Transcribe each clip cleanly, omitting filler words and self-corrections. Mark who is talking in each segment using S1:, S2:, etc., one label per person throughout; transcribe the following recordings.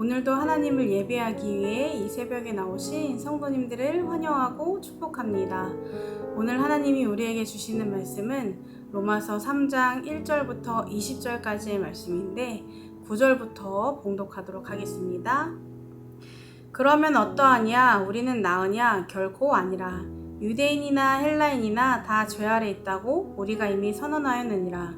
S1: 오늘도 하나님을 예배하기 위해 이 새벽에 나오신 성도님들을 환영하고 축복합니다. 오늘 하나님이 우리에게 주시는 말씀은 로마서 3장 1절부터 20절까지의 말씀인데 9절부터 봉독하도록 하겠습니다. 그러면 어떠하냐? 우리는 나으냐? 결코 아니라. 유대인이나 헬라인이나 다 죄 아래 있다고 우리가 이미 선언하였느니라.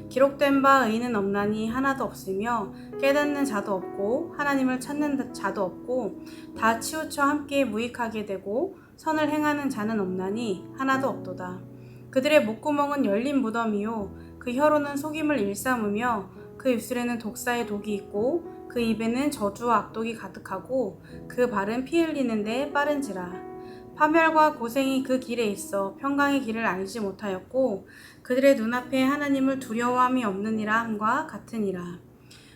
S1: 기록된 바 의인은 없나니 하나도 없으며 깨닫는 자도 없고 하나님을 찾는 자도 없고 다 치우쳐 함께 무익하게 되고 선을 행하는 자는 없나니 하나도 없도다. 그들의 목구멍은 열린 무덤이요 그 혀로는 속임을 일삼으며 그 입술에는 독사의 독이 있고 그 입에는 저주와 악독이 가득하고 그 발은 피 흘리는데 빠른지라. 파멸과 고생이 그 길에 있어 평강의 길을 알지 못하였고 그들의 눈앞에 하나님을 두려워함이 없느니라 함과 같으니라.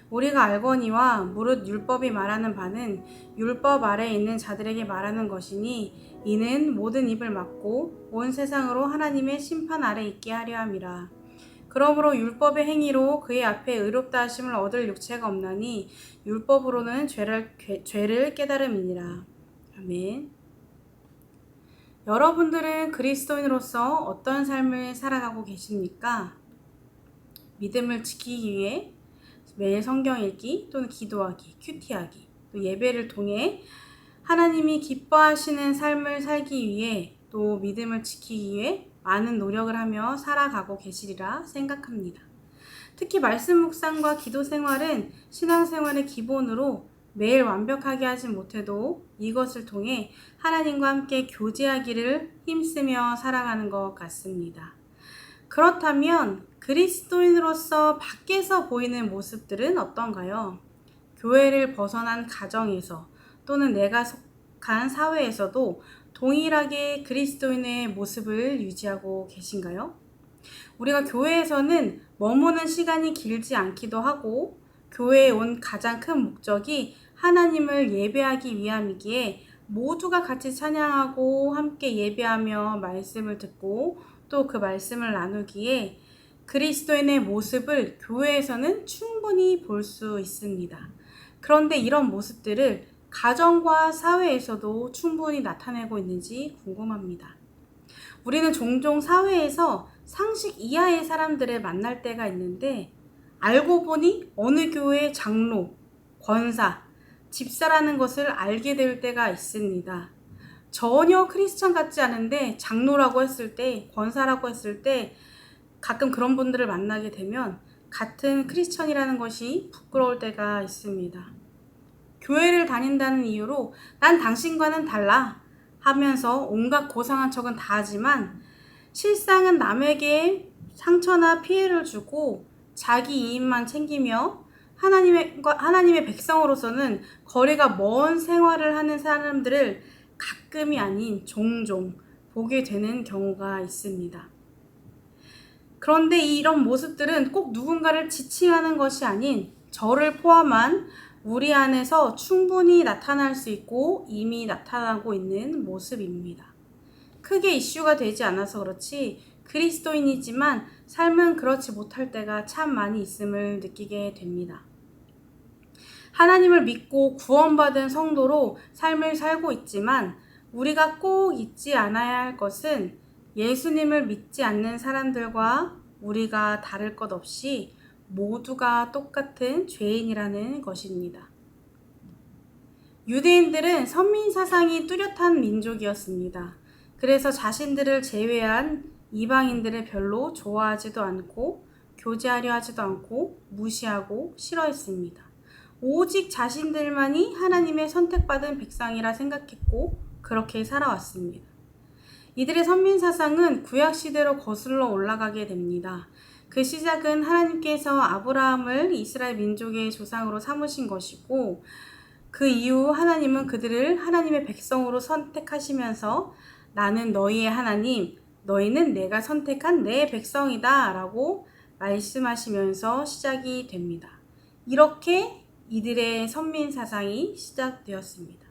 S1: 우리가 알거니와 무릇 율법이 말하는 바는 율법 아래에 있는 자들에게 말하는 것이니 이는 모든 입을 막고 온 세상으로 하나님의 심판 아래 있게 하려 함이라. 그러므로 율법의 행위로 그의 앞에 의롭다 하심을 얻을 육체가 없나니 율법으로는 죄를 깨달음이니라. 아멘. 여러분들은 그리스도인으로서 어떤 삶을 살아가고 계십니까? 믿음을 지키기 위해 매일 성경 읽기 또는 기도하기, 큐티하기, 또 예배를 통해 하나님이 기뻐하시는 삶을 살기 위해 또 믿음을 지키기 위해 많은 노력을 하며 살아가고 계시리라 생각합니다. 특히 말씀 묵상과 기도 생활은 신앙생활의 기본으로 매일 완벽하게 하지 못해도 이것을 통해 하나님과 함께 교제하기를 힘쓰며 살아가는 것 같습니다. 그렇다면 그리스도인으로서 밖에서 보이는 모습들은 어떤가요? 교회를 벗어난 가정에서 또는 내가 속한 사회에서도 동일하게 그리스도인의 모습을 유지하고 계신가요? 우리가 교회에서는 머무는 시간이 길지 않기도 하고 교회에 온 가장 큰 목적이 하나님을 예배하기 위함이기에 모두가 같이 찬양하고 함께 예배하며 말씀을 듣고 또 그 말씀을 나누기에 그리스도인의 모습을 교회에서는 충분히 볼 수 있습니다. 그런데 이런 모습들을 가정과 사회에서도 충분히 나타내고 있는지 궁금합니다. 우리는 종종 사회에서 상식 이하의 사람들을 만날 때가 있는데 알고 보니 어느 교회의 장로, 권사, 집사라는 것을 알게 될 때가 있습니다. 전혀 크리스천 같지 않은데 장로라고 했을 때, 권사라고 했을 때 가끔 그런 분들을 만나게 되면 같은 크리스천이라는 것이 부끄러울 때가 있습니다. 교회를 다닌다는 이유로 난 당신과는 달라 하면서 온갖 고상한 척은 다 하지만 실상은 남에게 상처나 피해를 주고 자기 이익만 챙기며 하나님의 백성으로서는 거리가 먼 생활을 하는 사람들을 가끔이 아닌 종종 보게 되는 경우가 있습니다. 그런데 이런 모습들은 꼭 누군가를 지칭하는 것이 아닌 저를 포함한 우리 안에서 충분히 나타날 수 있고 이미 나타나고 있는 모습입니다. 크게 이슈가 되지 않아서 그렇지 그리스도인이지만 삶은 그렇지 못할 때가 참 많이 있음을 느끼게 됩니다. 하나님을 믿고 구원받은 성도로 삶을 살고 있지만 우리가 꼭 잊지 않아야 할 것은 예수님을 믿지 않는 사람들과 우리가 다를 것 없이 모두가 똑같은 죄인이라는 것입니다. 유대인들은 선민 사상이 뚜렷한 민족이었습니다. 그래서 자신들을 제외한 이방인들을 별로 좋아하지도 않고 교제하려 하지도 않고 무시하고 싫어했습니다. 오직 자신들만이 하나님의 선택받은 백성이라 생각했고 그렇게 살아왔습니다. 이들의 선민사상은 구약시대로 거슬러 올라가게 됩니다. 그 시작은 하나님께서 아브라함을 이스라엘 민족의 조상으로 삼으신 것이고 그 이후 하나님은 그들을 하나님의 백성으로 선택하시면서 나는 너희의 하나님, 너희는 내가 선택한 내 백성이다 라고 말씀하시면서 시작이 됩니다. 이렇게 이들의 선민사상이 시작되었습니다.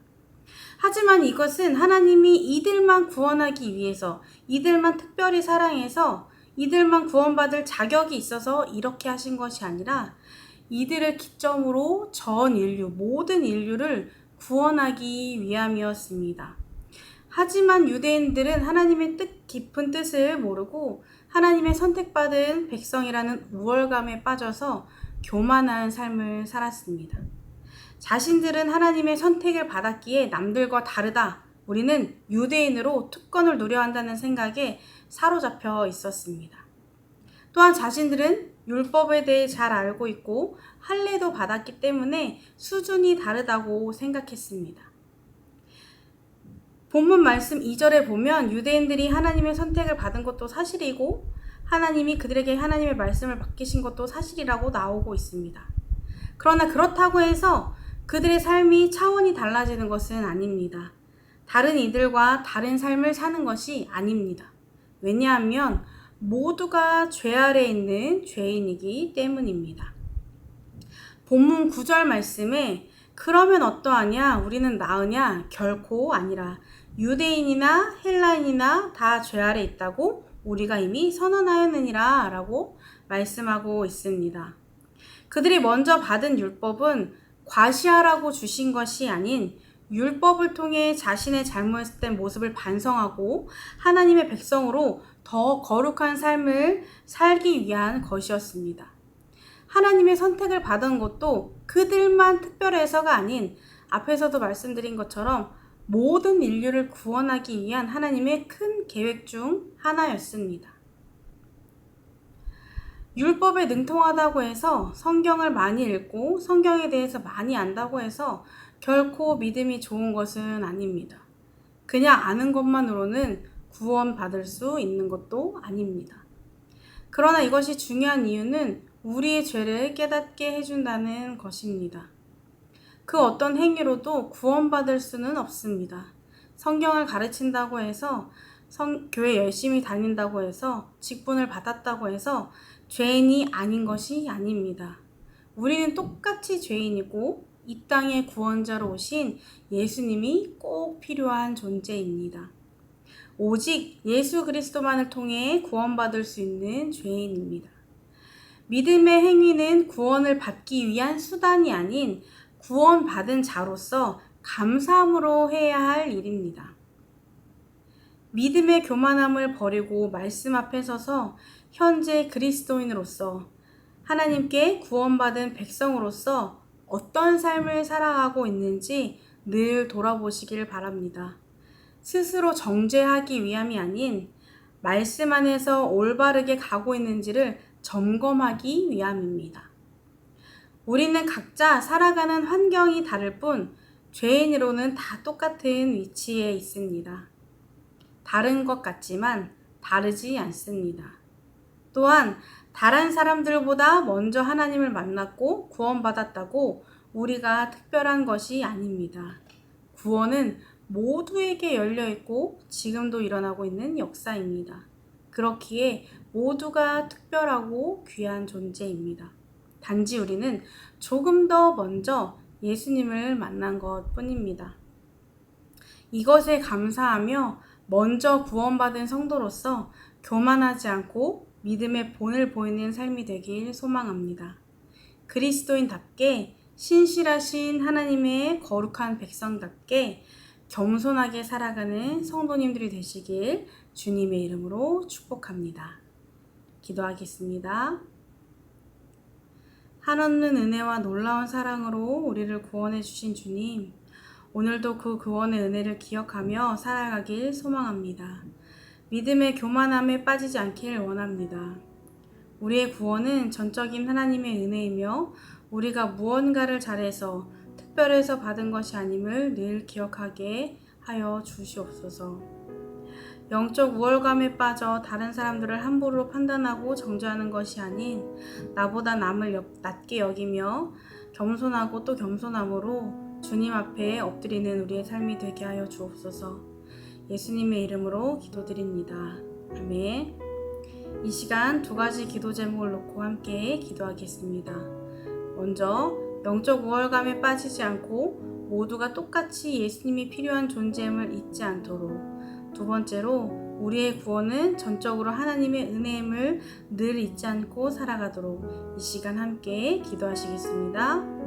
S1: 하지만 이것은 하나님이 이들만 구원하기 위해서, 이들만 특별히 사랑해서 이들만 구원받을 자격이 있어서 이렇게 하신 것이 아니라 이들을 기점으로 전 인류, 모든 인류를 구원하기 위함이었습니다. 하지만 유대인들은 하나님의 깊은 뜻을 모르고 하나님의 선택받은 백성이라는 우월감에 빠져서 교만한 삶을 살았습니다. 자신들은 하나님의 선택을 받았기에 남들과 다르다, 우리는 유대인으로 특권을 누려야 한다는 생각에 사로잡혀 있었습니다. 또한 자신들은 율법에 대해 잘 알고 있고 할례도 받았기 때문에 수준이 다르다고 생각했습니다. 본문 말씀 2절에 보면 유대인들이 하나님의 선택을 받은 것도 사실이고 하나님이 그들에게 하나님의 말씀을 맡기신 것도 사실이라고 나오고 있습니다. 그러나 그렇다고 해서 그들의 삶이 차원이 달라지는 것은 아닙니다. 다른 이들과 다른 삶을 사는 것이 아닙니다. 왜냐하면 모두가 죄 아래 있는 죄인이기 때문입니다. 본문 9절 말씀에 그러면 어떠하냐? 우리는 나으냐? 결코 아니라 유대인이나 헬라인이나 다 죄 아래 있다고 우리가 이미 선언하였느니라 라고 말씀하고 있습니다. 그들이 먼저 받은 율법은 과시하라고 주신 것이 아닌 율법을 통해 자신의 잘못된 모습을 반성하고 하나님의 백성으로 더 거룩한 삶을 살기 위한 것이었습니다. 하나님의 선택을 받은 것도 그들만 특별해서가 아닌 앞에서도 말씀드린 것처럼 모든 인류를 구원하기 위한 하나님의 큰 계획 중 하나였습니다. 율법에 능통하다고 해서 성경을 많이 읽고 성경에 대해서 많이 안다고 해서 결코 믿음이 좋은 것은 아닙니다. 그냥 아는 것만으로는 구원받을 수 있는 것도 아닙니다. 그러나 이것이 중요한 이유는 우리의 죄를 깨닫게 해준다는 것입니다. 그 어떤 행위로도 구원받을 수는 없습니다. 성경을 가르친다고 해서 교회 열심히 다닌다고 해서 직분을 받았다고 해서 죄인이 아닌 것이 아닙니다. 우리는 똑같이 죄인이고 이 땅에 구원자로 오신 예수님이 꼭 필요한 존재입니다. 오직 예수 그리스도만을 통해 구원받을 수 있는 죄인입니다. 믿음의 행위는 구원을 받기 위한 수단이 아닌 구원받은 자로서 감사함으로 해야 할 일입니다. 믿음의 교만함을 버리고 말씀 앞에 서서 현재 그리스도인으로서 하나님께 구원받은 백성으로서 어떤 삶을 살아가고 있는지 늘 돌아보시길 바랍니다. 스스로 정죄하기 위함이 아닌 말씀 안에서 올바르게 가고 있는지를 점검하기 위함입니다. 우리는 각자 살아가는 환경이 다를 뿐 죄인으로는 다 똑같은 위치에 있습니다. 다른 것 같지만 다르지 않습니다. 또한 다른 사람들보다 먼저 하나님을 만났고 구원받았다고 우리가 특별한 것이 아닙니다. 구원은 모두에게 열려있고 지금도 일어나고 있는 역사입니다. 그렇기에 모두가 특별하고 귀한 존재입니다. 단지 우리는 조금 더 먼저 예수님을 만난 것 뿐입니다. 이것에 감사하며 먼저 구원받은 성도로서 교만하지 않고 믿음의 본을 보이는 삶이 되길 소망합니다. 그리스도인답게 신실하신 하나님의 거룩한 백성답게 겸손하게 살아가는 성도님들이 되시길 주님의 이름으로 축복합니다. 기도하겠습니다. 한없는 은혜와 놀라운 사랑으로 우리를 구원해 주신 주님, 오늘도 그 구원의 은혜를 기억하며 살아가길 소망합니다. 믿음의 교만함에 빠지지 않길 원합니다. 우리의 구원은 전적인 하나님의 은혜이며 우리가 무언가를 잘해서 특별해서 받은 것이 아님을 늘 기억하게 하여 주시옵소서. 영적 우월감에 빠져 다른 사람들을 함부로 판단하고 정죄하는 것이 아닌 나보다 남을 낮게 여기며 겸손하고 또 겸손함으로 주님 앞에 엎드리는 우리의 삶이 되게 하여 주옵소서. 예수님의 이름으로 기도드립니다. 아멘. 이 시간 두 가지 기도 제목을 놓고 함께 기도하겠습니다. 먼저 영적 우월감에 빠지지 않고 모두가 똑같이 예수님이 필요한 존재임을 잊지 않도록, 두 번째로 우리의 구원은 전적으로 하나님의 은혜임을 늘 잊지 않고 살아가도록 이 시간 함께 기도하시겠습니다.